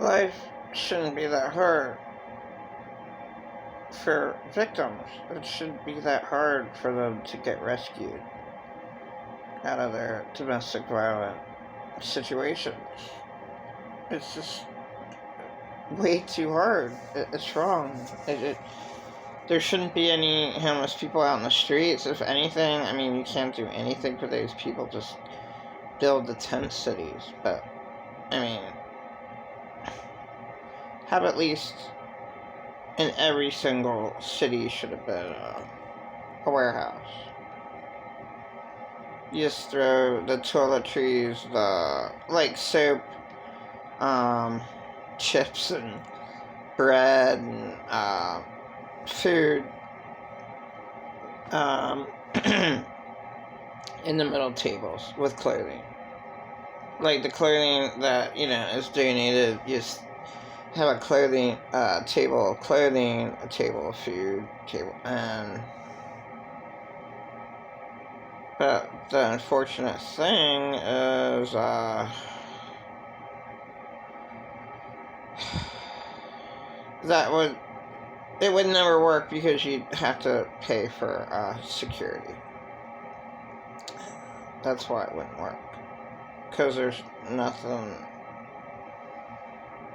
Life shouldn't be that hard for victims. It shouldn't be that hard for them to get rescued out of their domestic violence situations. It's just way too hard. It's wrong. There shouldn't be any homeless people out in the streets. If anything, I mean, you can't do anything for those people. Just build the tent cities. But, I mean, have at least in every single city should have been a warehouse. You just throw the toiletries, the, soap, chips and bread and, food, in the middle tables with clothing. Like the clothing that, is donated, you just have a clothing, table of clothing, a table of food, but the unfortunate thing is, it would never work because you'd have to pay for, security. That's why it wouldn't work. Because there's nothing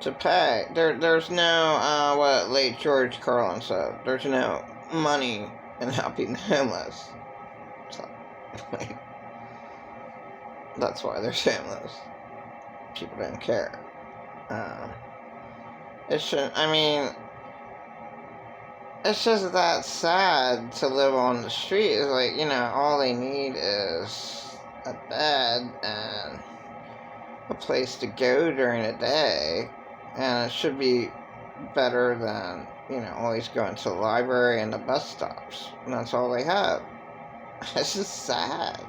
to pay. There's no, what late George Carlin said, there's no money in helping the homeless. So, that's why they're homeless. People don't care. It's just that sad to live on the street. It's all they need is a bed and a place to go during the day, and it should be better than, always going to the library and the bus stops, and that's all they have. It's just sad.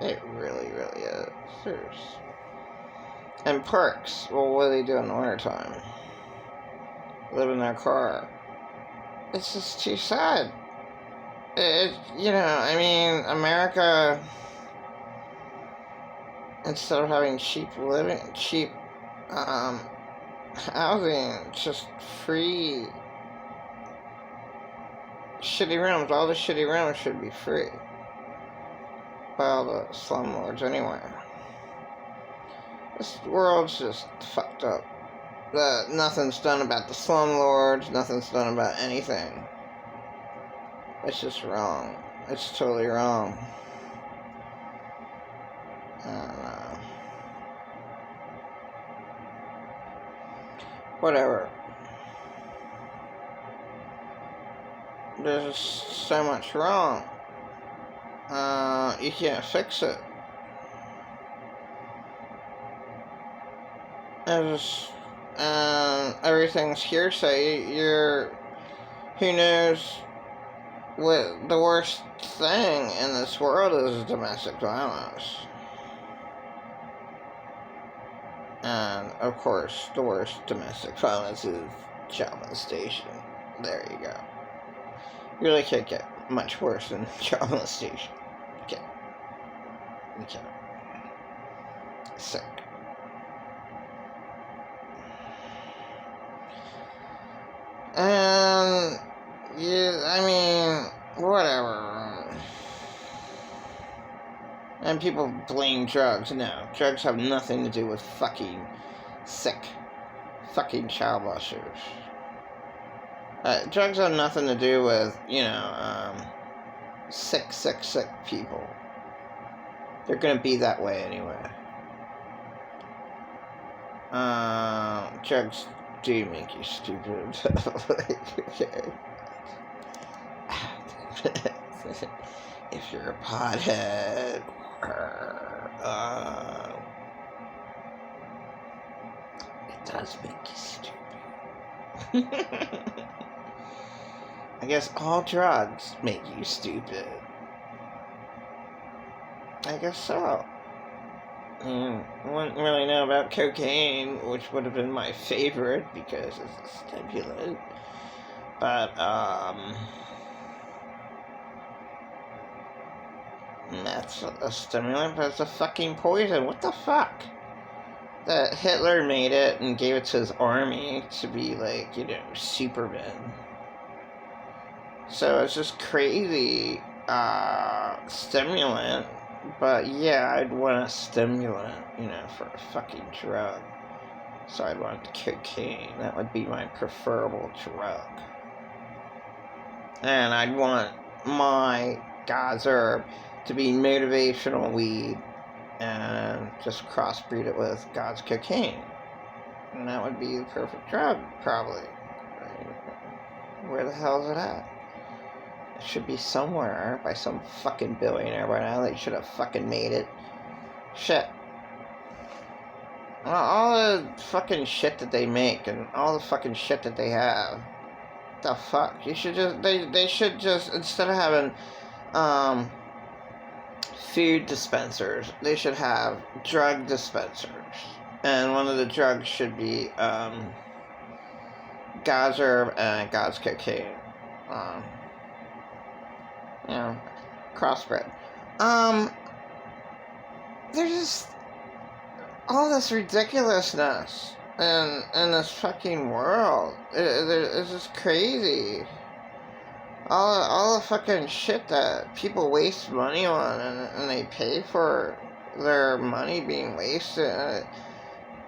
It really, really is. Seriously. And parks, well, what do they do in the wintertime? Live in their car. It's just too sad. America, instead of having cheap housing, just free shitty rooms. All the shitty rooms should be free by all the slumlords anyway. This world's just fucked up. Nothing's done about the slumlords, nothing's done about anything. It's just wrong. It's totally wrong. I don't know. Whatever. There's so much wrong. You can't fix it. Everything's hearsay. Who knows what the worst thing in this world is? Domestic violence. And, of course, the worst domestic violence is child molestation. There you go. You really can't get much worse than child molestation. You can't. Sick. And, whatever. And people blame drugs. No, drugs have nothing to do with fucking sick, fucking child molesters. Drugs have nothing to do with, sick people. They're gonna be that way anyway. Drugs do make you stupid. If you're a pothead, it does make you stupid. I guess all drugs make you stupid. I guess so. I wouldn't really know about cocaine, which would have been my favorite because it's a stimulant. But, that's a stimulant, but it's a fucking poison. What the fuck? that Hitler made it and gave it to his army to be like, you know, supermen. So it's just crazy stimulant. But yeah, I'd want a stimulant, you know, for a fucking drug. So I'd want cocaine. That would be my preferable drug. And I'd want my God's herb to be motivational weed and just crossbreed it with God's cocaine. And that would be the perfect drug, probably. Where the hell is it at? It should be somewhere by some fucking billionaire by now. They should have fucking made it. Shit. All the fucking shit that they make and all the fucking shit that they have. The fuck? You should just, they should just, instead of having, food dispensers, they should have drug dispensers. And one of the drugs should be, God's herb and God's cocaine. You know, crossbred. There's just all this ridiculousness in this fucking world. It's just crazy. All the fucking shit that people waste money on and they pay for their money being wasted.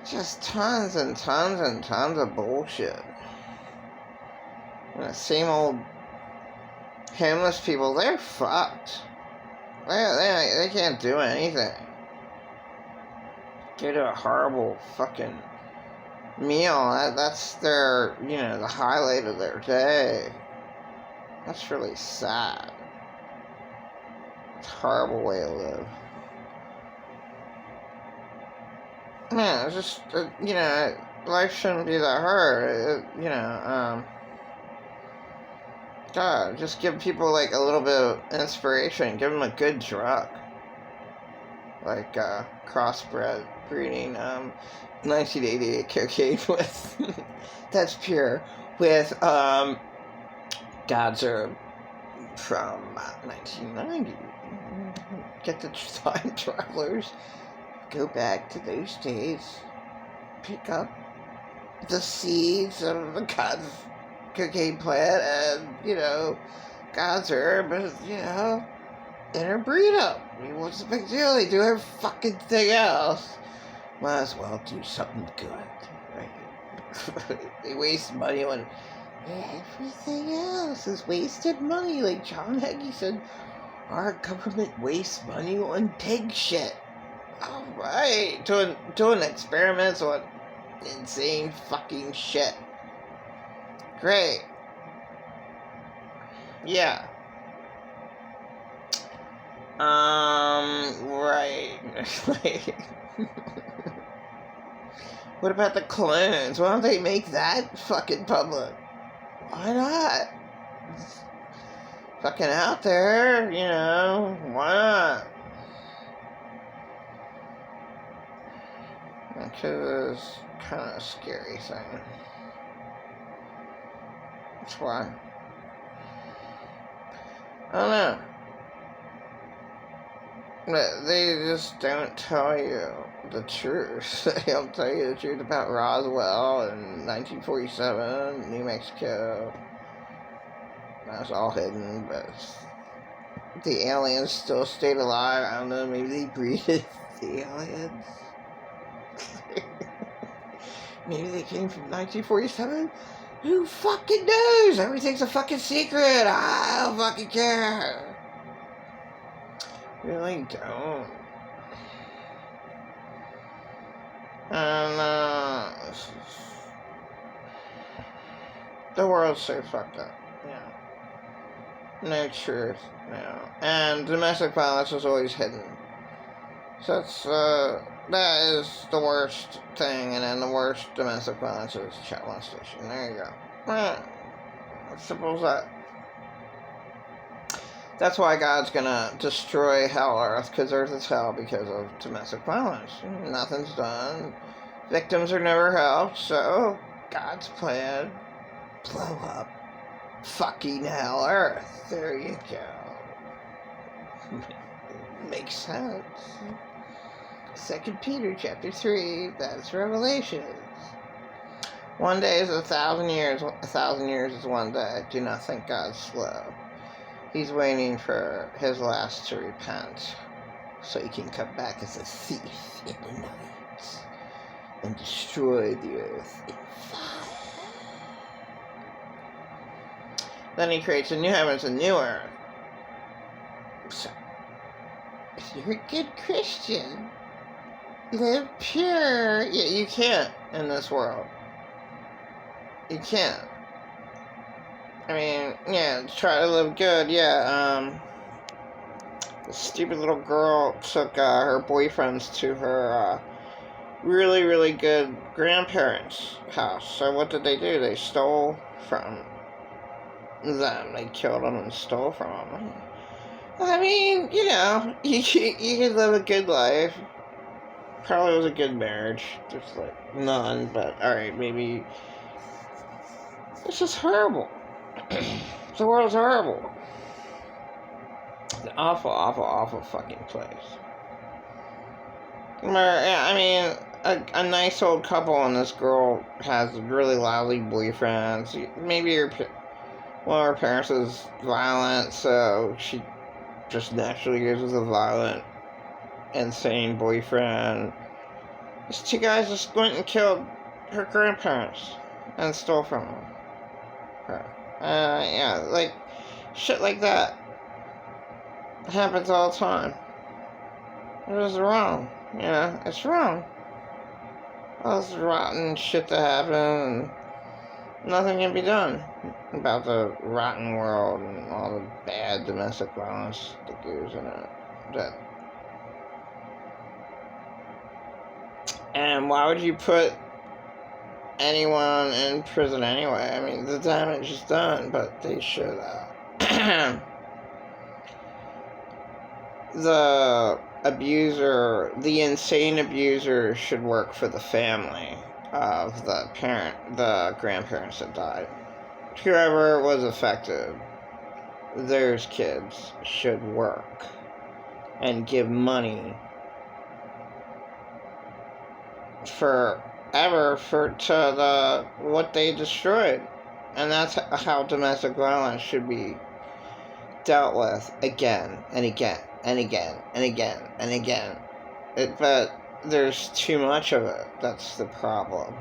Just tons and tons and tons of bullshit. And the same old homeless people, they're fucked. They can't do anything. Get a horrible fucking meal. That's their, you know, the highlight of their day. That's really sad. It's a horrible way to live. Man, it's just, you know, life shouldn't be that hard. You know, God, just give people like a little bit of inspiration. Give them a good drug. Like, crossbred breeding, 1988 cocaine with, that's pure, with, God's herb from 1990. Get the time travelers, go back to those days, pick up the seeds of the God's cocaine plant and, you know, God's herb, and, you know, interbreed them. I mean, what's the big deal? They do every fucking thing else. Might as well do something good, right? They waste money on everything else is wasted money. Like John Hagee said, our government wastes money on pig shit. Alright, doing experiments on insane fucking shit. Great. Yeah. Right. What about the clones? Why don't they make that fucking public? Why not? It's fucking out there, you know. Why not? Because it's kind of a scary thing. That's why. I don't know. But they just don't tell you the truth. They don't tell you the truth about Roswell in 1947, New Mexico. That's all hidden, but the aliens still stayed alive. I don't know, maybe they breeded the aliens. Maybe they came from 1947? Who fucking knows? Everything's a fucking secret. I don't fucking care. Really don't. And, the world's so fucked up. Yeah. No truth. No. And domestic violence is always hidden. So that's, that is the worst thing, and then the worst domestic violence is child molestation. There you go. As simple as that. That's why God's gonna destroy hell Earth, because Earth is hell because of domestic violence. Nothing's done. Victims are never helped, so God's plan, blow up fucking hell Earth. There you go. Makes sense. 2 Peter chapter 3, that's Revelations. One day is 1,000 years, 1,000 years is one day. Do not think God's slow. He's waiting for his last to repent, so he can come back as a thief in the night and destroy the earth in fire. Then he creates a new heavens and new earth. So, if you're a good Christian, live pure. Yeah, you can't in this world. You can't. I mean, yeah, try to live good, yeah. The stupid little girl took her boyfriends to her really, really good grandparents' house. So what did they do? They stole from them. They killed them and stole from them. I mean, you know, you could live a good life. Probably was a good marriage. There's like none, but alright, maybe. It's just horrible. The world's horrible. It's an awful, awful, awful fucking place. Yeah, I mean, a nice old couple and this girl has really lousy boyfriends. Maybe one of her parents is violent, so she just naturally goes with a violent, insane boyfriend. These two guys just went and killed her grandparents and stole from her. Yeah, like, shit like that happens all the time. It is wrong. Yeah, it's wrong. All this rotten shit that happened, and nothing can be done about the rotten world and all the bad domestic violence that goes in it. And why would you put anyone in prison anyway? I mean, the damage is done, but they should, the abuser, the insane abuser, should work for the family of the grandparents that died. Whoever was affected, those kids should work and give money to what they destroyed. And that's how domestic violence should be dealt with again and again and again and again and again. But there's too much of it. That's the problem.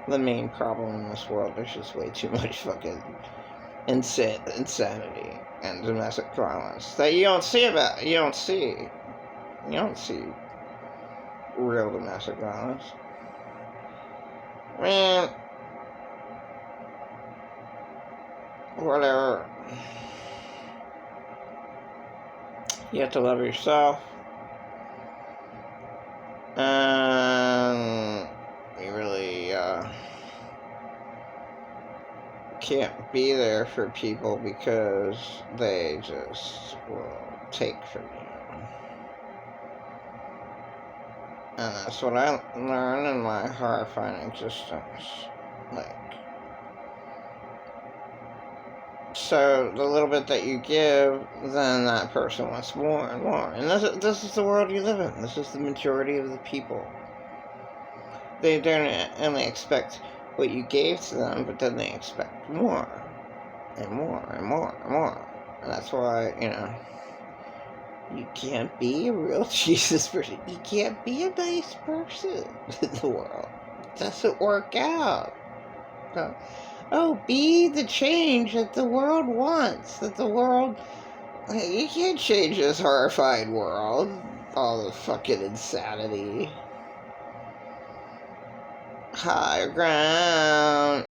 The main problem in this world. There's just way too much fucking insanity and domestic violence that you don't see. You don't see real domestic violence. I mean, whatever. You have to love yourself. And you really can't be there for people because they just will take from you. And that's what I learned in my horrifying existence. Like, so the little bit that you give, then that person wants more and more. And this is the world you live in. This is the majority of the people. They don't only expect what you gave to them, but then they expect more and more and more and more. And that's why, you can't be a real Jesus person. You can't be a nice person in the world. It doesn't work out. So, be the change that the world wants. You can't change this horrified world. All the fucking insanity. Higher ground.